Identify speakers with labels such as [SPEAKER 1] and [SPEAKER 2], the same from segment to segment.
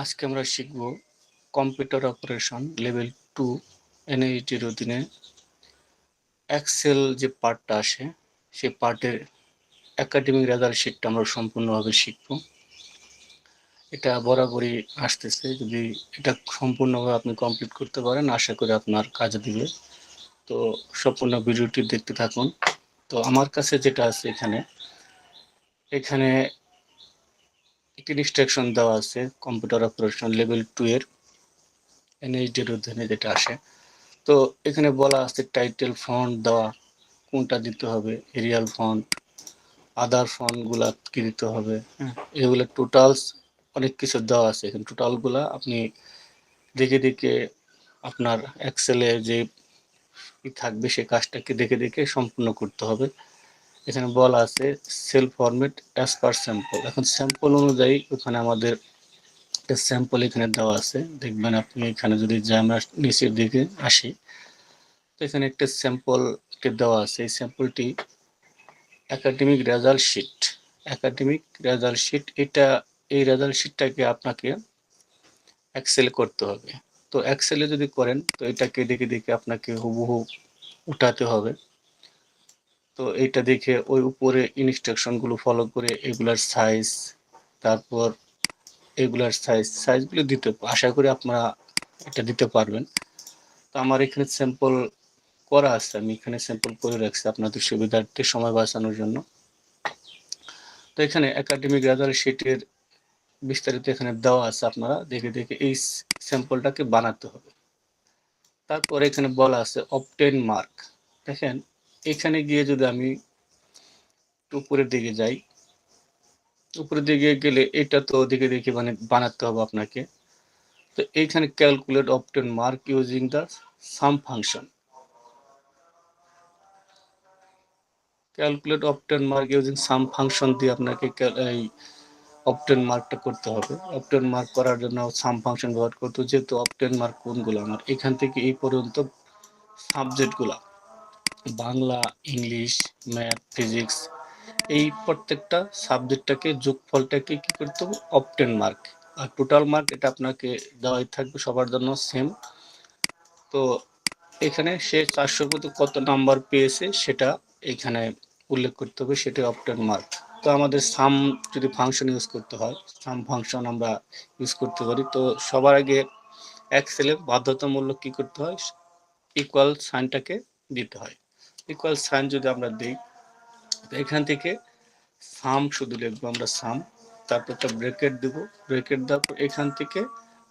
[SPEAKER 1] আজকে আমরা শিখব কম্পিউটার অপারেশন লেভেল 2 এনআইটির অধীনে এক্সেল যে পার্টটা আসে সেই পার্টের একাডেমিক রেজাল্ট শিটটা আমরা সম্পূর্ণভাবে শিখব। এটা বরাবরই আসতেছে, যদি এটা সম্পূর্ণভাবে আপনি কমপ্লিট করতে পারেন আশা করি আপনার কাজে দিবে। তো সম্পূর্ণ ভিডিওটি দেখতে থাকুন। তো আমার কাছে যেটা আছে এখানে এখানে একটি ইনস্ট্রাকশন দেওয়া আছে কম্পিউটার অপারেশন লেভেল 2 এর এনএইচডির অধীনে যেটা আসে। তো এখানে বলা আছে টাইটেল ফন্ট দেওয়া কোনটা দিতে হবে, এরিয়াল ফন্ট, আদার ফন্টগুলা কি দিতে হবে, হ্যাঁ এগুলো টোটালস অনেক কিছু দেওয়া আছে। এখানে টোটালগুলা আপনি দেখে দেখে আপনার এক্সেলে যে থাকবে সেই কাজটাকে দেখে দেখে সম্পূর্ণ করতে হবে। এখানে বলা আছে cell format as per sample. এখন স্যাম্পল অনুযায়ী ওখানে আমাদের একটা স্যাম্পল এখানে দেওয়া আছে, দেখবেন আপনি এখানে যদি যাই আমরা নিচের দিকে আসি তো এখানে একটা স্যাম্পলকে দেওয়া আছে। এই স্যাম্পলটি academic result sheet, academic result sheet, এটা এই রেজাল্ট শিটটাকে আপনাকে এক্সেল করতে হবে। তো এক্সেলে যদি করেন তো এটাকে দেখে দেখে আপনাকে হুবহু উঠাতে হবে। তো এটা দেখে ওই উপরে ইনস্ট্রাকশনগুলো ফলো করে এগুলার সাইজ, তারপর এগুলার সাইজগুলো দিতে আশা করি আপনারা এটা দিতে পারবেন। তো আমার এখানে স্যাম্পল করা আছে, আমি এখানে স্যাম্পল করে রাখছি আপনাদের সুবিধার্থে সময় বাঁচানোর জন্য। তো এখানে একাডেমিক রেজাল্ট শিটের বিস্তারিত এখানে দেওয়া আছে, আপনারা দেখে দেখে এই স্যাম্পলটাকে বানাতে হবে। তারপর এখানে বলা আছে অবটেন মার্ক। দেখেন এখানে গিয়ে যদি আমি উপরের দিকে যাই, উপরের দিকে গেলে এটা তো দেখে দেখে বানাতে হবে আপনাকে। তো এইখানে calculate obtain mark using the some function, calculate obtain mark using some function দিয়ে আপনাকে এই অবটেন মার্কটা করতে হবে। অবটেন মার্ক করার জন্য সাম ফাংশন ব্যবহার করতে, যেহেতু অবটেন মার্ক কোনগুলো আমার এখান থেকে এই পর্যন্ত সাবজেক্টগুলো বাংলা, ইংলিশ, ম্যাথ, ফিজিক্স, এই প্রত্যেকটা সাবজেক্টটাকে যোগফলটাকে কি করতে হবে অবটেন মার্ক। আর টোটাল মার্ক এটা আপনাকে দেওয়াই থাকবে সবার জন্য সেম। তো এখানে সে 400 মধ্যে কত নাম্বার পেয়েছে সেটা এখানে উল্লেখ করতে হবে, সেটা অবটেন মার্ক। তো আমাদের সাম যদি ফাংশন ইউজ করতে হয়, সাম ফাংশন আমরা ইউজ করতে পারি। তো সবার আগে এক্সেলে বাধ্যতামূলক কি করতে হয়, ইকুয়াল সাইনটাকে দিতে হয়। ইকুয়াল সাইন যদি আমরা দিই তো এখান থেকে সাম শুধু লিখবো আমরা সাম, তারপর একটা ব্রেকেট দেব, ব্রেকেট দেওয়ার পর এখান থেকে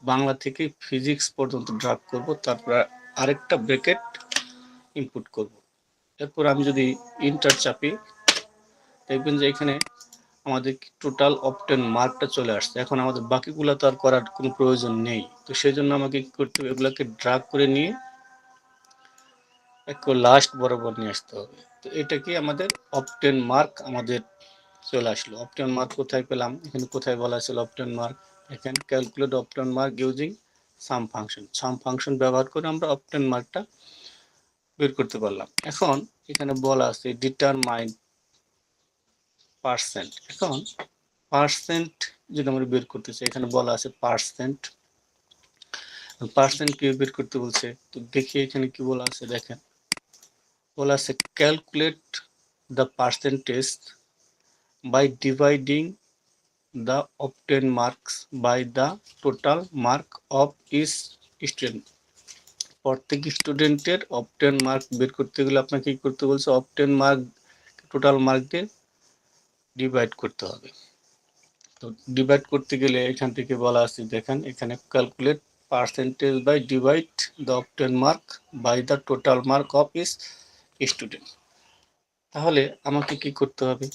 [SPEAKER 1] বাংলা থেকে ফিজিক্স পর্যন্ত ড্রাগ করব, তারপর আরেকটা ব্রেকেট ইনপুট করব। এরপর আমি যদি ইন্টার চাপি দেখবেন যে এখানে আমাদের টোটাল অবটেন মার্কটা চলে আসছে। এখন আমাদের বাকিগুলো তো আর করার কোনো প্রয়োজন নেই। তো সেই জন্য আমাকে কি করতে হবে, এগুলোকে ড্রাগ করে নিয়ে একটু লাস্ট বরাবর নিয়ে আসতে হবে। তো এটা কি আমাদের অবটেন মার্ক আমাদের চলে আসলো। অবটেন মার্ক কোথায় পেলাম, এখানে কোথায় বলা ছিল অবটেন মার্ক, এখানে ক্যালকুলেট অবটেন মার্ক ইউজিং সাম ফাংশন, সাম ফাংশন ব্যবহার করে আমরা অবটেন মার্কটা বের করতে পারলাম। এখন এখানে বলা আছে ডিটারমাইন পার্সেন্ট। এখন পার্সেন্ট যদি আমরা বের করতে চাই, এখানে বলা আছে পার্সেন্ট, পার্সেন্ট কি বের করতে বলছে, তো দেখি এখানে কি বলা আছে। দেখেন বলা আছে calculate the percentage by dividing the obtained marks by the total mark of each student। প্রত্যেক স্টুডেন্টের অবটেন মার্ক বের করতে গেলে আপনাকে কি করতে বলছে, অবটেন মার্ক টোটাল মার্ক দিয়ে ডিভাইড করতে হবে। তো ডিভাইড করতে গেলে এখান থেকে বলা আছে, দেখেন এখানে calculate percentage by divide the obtain mark by the total mark of each student. তাহলে আমাকে কি করতে হবে,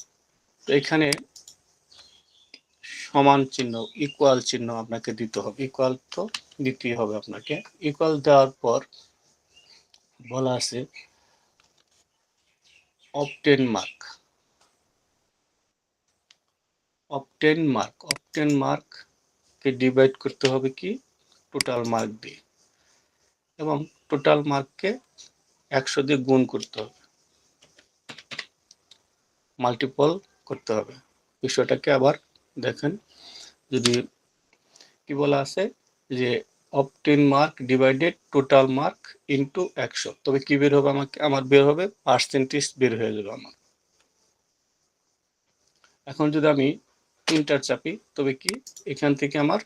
[SPEAKER 1] তো এখানে সমান চিহ্ন ইকুয়াল চিহ্ন আপনাকে দিতে হবে, ইকুয়াল তো দিতেই হবে আপনাকে। ইকুয়াল দেওয়ার পর বলা আছে obtain mark, obtain mark, obtain মার্ককে ডিভাইড করতে হবে কি টোটাল মার্ক দিয়ে, এবং টোটাল মার্ককে 100 দিয়ে গুণ করতে হবে, মাল্টিপল করতে হবে। বিষয়টাকে আবার দেখেন, যদি কি বলা আছে যে obtain mark divided total mark into 100, তবে কি বের হবে আমার বের হবে পার্সেন্টেজ বের হয়ে যাবে আমার। এখন যদি আমি ইন্টার চাপি তবে কি এখান থেকে আমার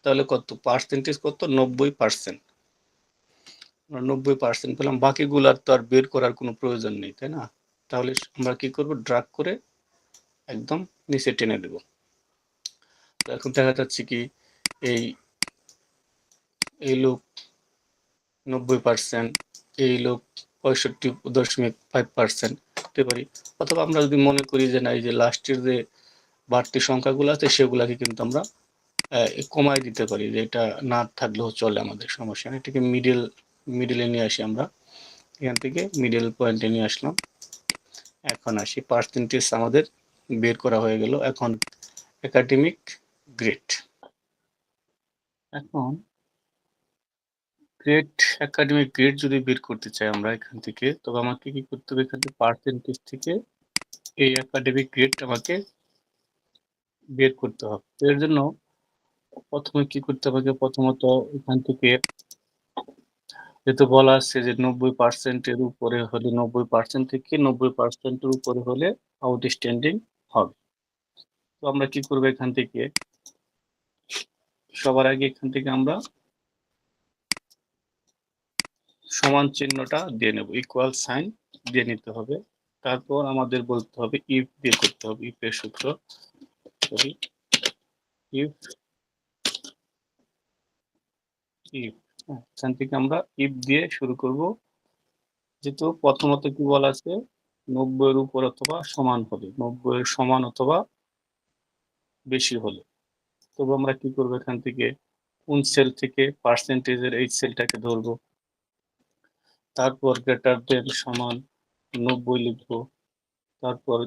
[SPEAKER 1] তাহলে কত পার্সেন্টেজ, কত 90%, 90% পেলাম। বাকিগুলার তো আর বের করার কোনো প্রয়োজন নেই, তাই না? তাহলে আমরা কি করব, ড্রাগ করে একদম নিচে টেনে দেব। এখন দেখা যাচ্ছে কি এই এই লোক 90%, এই লোক 65.5% হতে পারি। অথবা আমরা যদি মনে করি যে না, এই যে লাস্টের যে বাড়তি সংখ্যাগুলো আছে সেগুলাকে কিন্তু আমরা কমাই দিতে পারি, যে এটা না থাকলেও চলে, আমাদের সমস্যা নেই। এটাকে মিডিলে নিয়ে আসি আমরা, এখান থেকে মিডল পয়েন্টে নিয়ে আসলাম। এখন আসি পার্সেন্টেজ আমাদের বের করা হয়ে গেল। এখন একাডেমিক গ্রেড, এখন একাডেমিক গ্রেড যদি বের করতে চাই আমরা এখান থেকে, তবে আমাকে কি করতে হবে, এখান থেকে পার্সেন্টেজ থেকে এই একাডেমিক গ্রেড আমাকে বের করতে হবে। এর জন্য প্রথমে কি করতে হবে, প্রথমত এখান থেকে যেহেতু বলা আছে যে 90%-এর উপরে হলে, 90% থেকে 90%-এর উপরে হলে আউটস্ট্যান্ডিং হবে। তো আমরা কি করবো, এখান থেকে সবার আগে এখান থেকে আমরা সমান চিহ্নটা দিয়ে নেব, ইকুয়াল সাইন দিয়ে নিতে হবে। তারপর আমাদের বলতে হবে ইফ দিয়ে করতে হবে, ইফের সূত্র, ইফ ইফ এখান থেকে আমরা ইফ দিয়ে শুরু করব। যেহেতু প্রথমত কি বলা আছে, 90-এর উপর অথবা সমান হলে, 90-এর সমান অথবা বেশি হলে। তবে আমরা কি করবো, এখান থেকে কোন সেল থেকে পার্সেন্টেজের এই সেলটাকে ধরবো, তারপর গ্রেটার দেন সমান 90 লিখবো। তারপর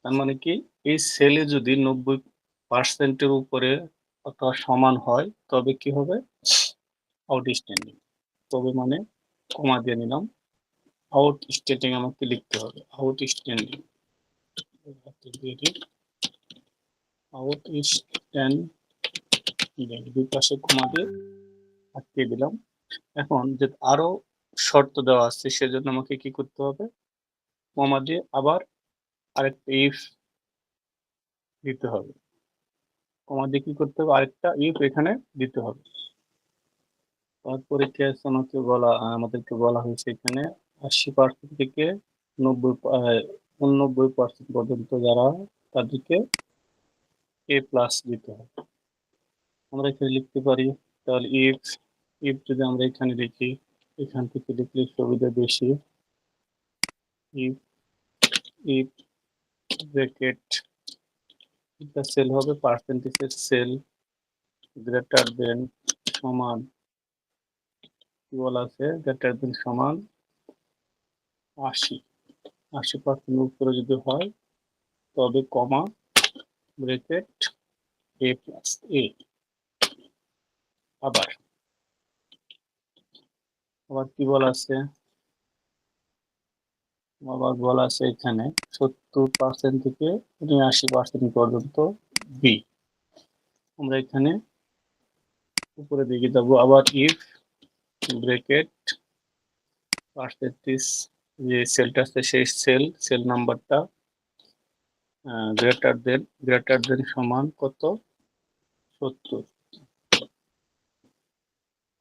[SPEAKER 1] তার মানে কি এই সেলে যদি 90%-এর উপরে অথবা সমান হয় তবে কি হবে, আউটস্ট্যান্ডিং। তবে মানে কমা দিয়ে নিলাম, আউটস্ট্যান্ডিং আমাকে লিখতে হবে, আউটস্ট্যান্ডিং, আউটস্ট্যান্ডিং দুই পাশে কমা দিয়ে আটকে দিলাম। এখন যে আরো শর্ত দেওয়া আছে সেজন্য আমাকে কি করতে হবে, কমা দিয়ে আবার আরেকটা ইফ দিতে হবে, কমা দিয়ে কি করতে হবে, আরেকটা ইফ এখানে দিতে হবে। তারপরে কি আছে, আমাদেরকে বলা হয়েছে এখানে 80% থেকে 89% পর্যন্ত যারা, তাদেরকে এ প্লাস দিতে হবে। আমরা এখানে লিখতে পারি, তাহলে ইফ ইফ যদি আমরা এখানে লিখি, এখান থেকে লিখলে সুবিধা বেশি। ইফ ইফ ব্র্যাকেট, এটা সেল হবে পার্সেন্টেজের সেল, গ্রেটার দেন সমান, কি বলা আছে, গ্রেটার দেন সমান 80% উপরে যদি হয় তবে কমা, ব্র্যাকেট এ প্লাস এ। আবার কি বলা আছে, আবার বলা আছে এখানে 70% থেকে 79% পর্যন্ত বি। আমরা এখানে উপরে দিকে যাব, আবার ইফ ব্র্যাকেট পার্সেন্টেজ, যে সেলটা আছে সেই সেল নাম্বারটা গ্রেটার দেন সমান কত, 70,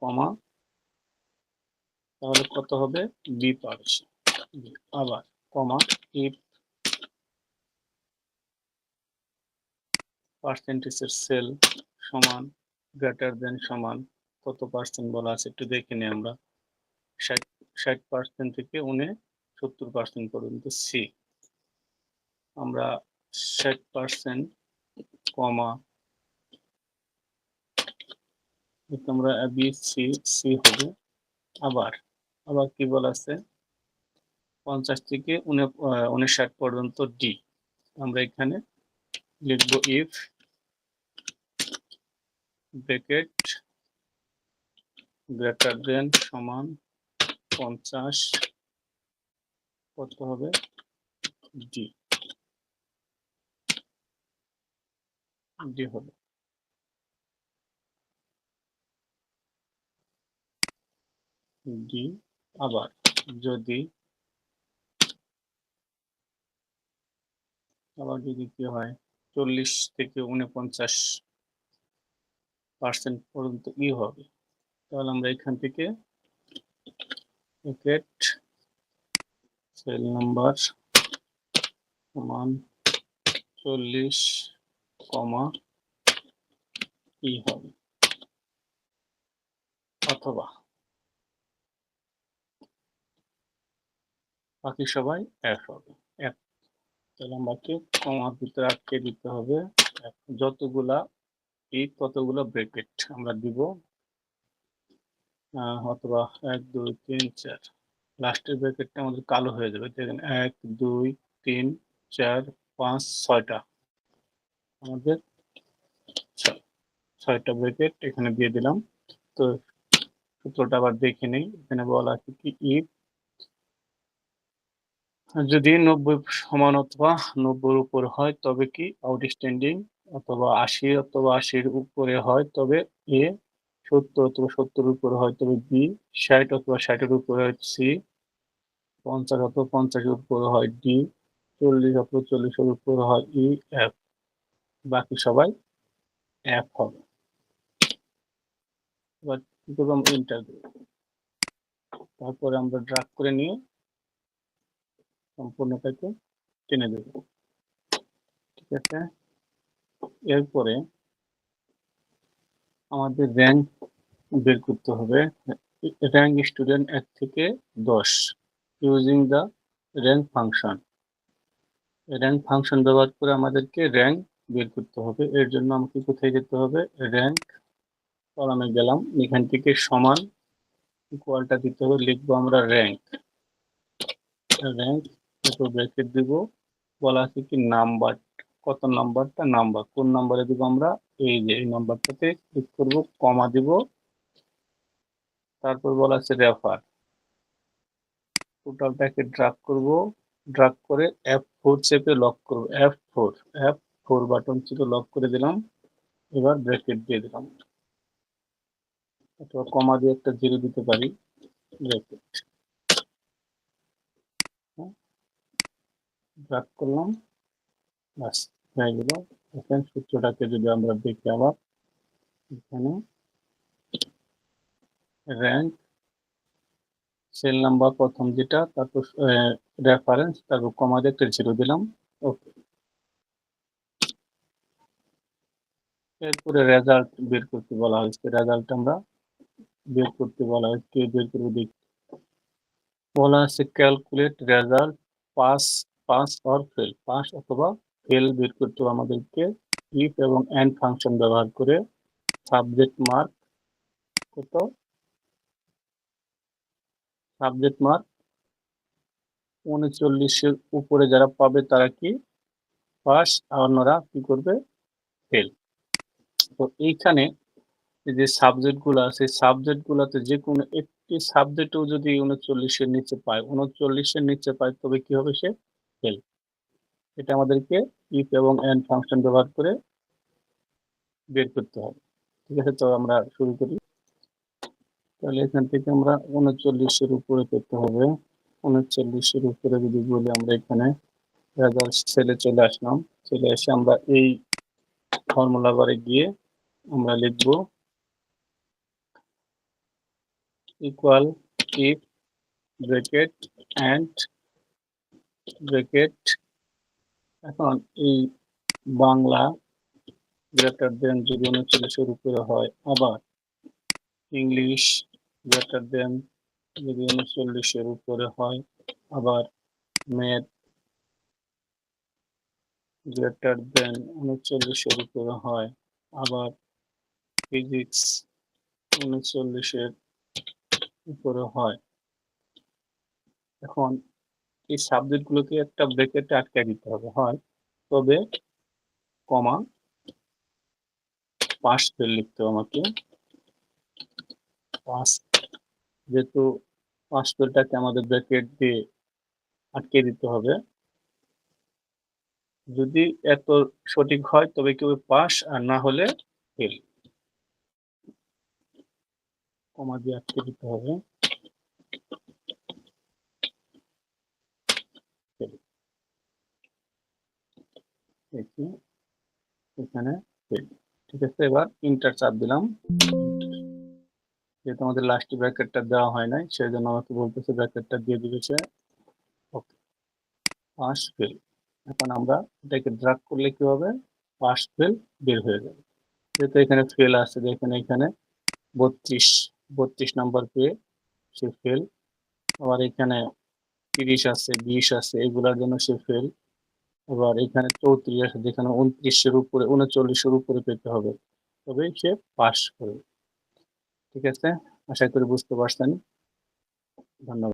[SPEAKER 1] কমা, তাহলে কত হবে, বি পার্সেন্ট। আবার কমা, ইফ পার্সেন্টেজের সেল সমান গ্রেটার দেন সমান কত পার্সেন্ট বলা আছে একটু দেখে নিই আমরা, 60% থেকে 69% পর্যন্ত সি। আমরা 60% কমা, আমরা বি সি সি হবে। আবার কি বলা আছে, 50 থেকে 59 পর্যন্ত ডি। আমরা এখানে লিখবো ইফ ব্র্যাকেট গ্রেটার দেন সমান 50, কত হবে, ডি, ডি হবে। ডি। আবার যদি কি হয় 40 থেকে 49% পর্যন্ত ই হবে, তাহলে আমরা এখান থেকে ব্র্যাকেট সেল নাম্বার সমান 40, ই হবে, অথবা বাকি সবাই এফ হবে। এফ, তাহলে আমাকে কমার ভিতরে আটকে দিতে হবে। যতগুলা ই ততগুলো ব্র্যাকেট আমরা দিব, অথবা 1 2 3 4, লাস্টের ব্র্যাকেটটা আমাদের কালো হয়ে যাবে। দেখেন 1 2 3 4 5 6টা, আমাদের 6টা ব্র্যাকেট এখানে দিয়ে দিলাম। তো সূত্রটা আবার দেখে নেই। এখানে বলা আছে কি ইফ যদি 90 সমান অথবা 90 এর উপর হয় তবে কি আউটস্ট্যান্ডিং, অথবা 80 অথবা 80 এর উপরে হয় তবে এ, 70 অথবা 70 এর উপরে হয় তবে বি, 60 অথবা 60 এর উপরে হয় সি, 50 অথবা 50 এর উপরে হয় ডি, 40 অথবা 40 এর উপরে হয় ই, এফ, বাকি সবাই এফ হবে। এবার কি করবো, আমরা এন্টার দেব। তারপরে আমরা ড্রাগ করে নিয়ে সম্পূর্ণটাকে টেনে দেব। ঠিক আছে, এরপরে আমাদের র্যাঙ্ক বের করতে হবে। র্যাঙ্ক স্টুডেন্ট 1 থেকে 10 using the rank function. Rank function ব্যবহার করে আমাদেরকে র্যাঙ্ক বের করতে হবে। এর জন্য আমাকে কোথায় যেতে হবে, র্যাঙ্ক কলামে গেলাম, এখান থেকে সমান ইকুয়ালটা দিতে হবে, লিখবো আমরা র্যাঙ্ক। র্যাঙ্ক ব্র্যাকেট দিব, বলা আছে কি নাম্বার, কত নাম্বারটা, নাম্বার কোন নাম্বারে দিব আমরা, এই যে এই নাম্বারটাতে ক্লিক করব, কমা দিব, তারপর বলা আছে রেফার, টোটালটাকে ড্রাগ করব, ড্রাগ করে F4 চেপে লক করব, F4 বাটন চেপে লক করে দিলাম। এবার ব্র্যাকেট দিয়ে দিলাম, অথবা কমা দিয়ে একটা 0 দিতে পারি, ব্র্যাকেট ড্রাগ করলাম, বাস হয়ে গেল। এখন সূত্রটাকে যদি আমরা দেখি, আবার এখানে র্যাঙ্ক সেল নাম্বার প্রথম যেটা, তারপর রেফারেন্স, তারপর কমা দিয়ে একটা 0 দিলাম, ওকে। এরপরে রেজাল্ট বের করতে বলা হয়েছে, রেজাল্ট আমরা বের করতে বলা হয়েছে, বের করে দেখি বলা আছে calculate result, pass or fail, pass অথবা ফেল বের করতে আমাদেরকে ইফ এবং এন্ড ফাংশন ব্যবহার করে সাবজেক্ট মার্ক কত, সাবজেক্ট মার্ক 39-এর উপরে যারা পাবে তারা কি পাস, আর অন্যরা কি করবে, ফেল। তো এইখানে যে সাবজেক্ট গুলো আছে, সাবজেক্ট গুলাতে যে কোনো একটি সাবজেক্টও যদি 39-এর নিচে পায়, 39-এর নিচে পায়, তবে কি হবে, সে ফেল। এটা আমাদেরকে ইফ এবং এন্ড ফাংশন ব্যবহার করে বের করতে হবে। ঠিক আছে, তো আমরা শুরু করি। তাহলে এখান থেকে আমরা 39-এর উপরে পেতে হবে। 39-এর উপরে যদি বলি, আমরা এখানে রেজাল্ট সেলে চলে আসলাম, চলে এসে আমরা এই ফর্মুলা বারে গিয়ে আমরা লিখব equal if bracket and bracket. এখন এই বাংলা গ্রেটার দেন যদি 39-এর উপরে হয়, আবার ইংলিশ গ্রেটার দেন যদি 39-এর উপরে হয়, আবার ম্যাথ গ্রেটার দেন 39-এর উপরে হয়, আবার ফিজিক্স 39-এর উপরে হয়। এখন এই সাবজেক্টগুলোকে একটা ব্র্যাকেটে আটকে দিতে হবে, হয় তবে কমা পাস ফেল লিখতে হবে আমাকে, পাস, যেহেতু পাস ফেলটাকে আমাদের ব্র্যাকেট দিয়ে আটকে দিতে হবে। যদি এত সঠিক হয় তবে কেউ পাস, আর না হলে ফেল, কমা দিয়ে আটকে দিতে হবে। দেখি এখানে fail। ঠিক আছে, এবার ইন্টার চাপ দিলাম। যেহেতু আমাদের লাস্ট ব্র্যাকেটটা দেওয়া হয় নাই, সেই জন্য আমাকে বলতেছে ব্র্যাকেটটা দিয়ে দিবে সে। ওকে, পাস ফেল। এখন আমরা এটাকে ড্রাগ করলে কি হবে, পাস ফেল বের হয়ে যাবে। যেহেতু এখানে ফেল আছে, দেখেন এখানে 32 নাম্বার পেয়ে সে ফেল। আবার এখানে 30 আছে, 20 আছে, এগুলার জন্য সে ফেল। আবার এখানে 34 আছে, যেখানে 29-এর উপরে 39-এর উপরে পেতে হবে, তবেই সে পাস করবে। ঠিক আছে, আশা করি বুঝতে পারছেন। ধন্যবাদ।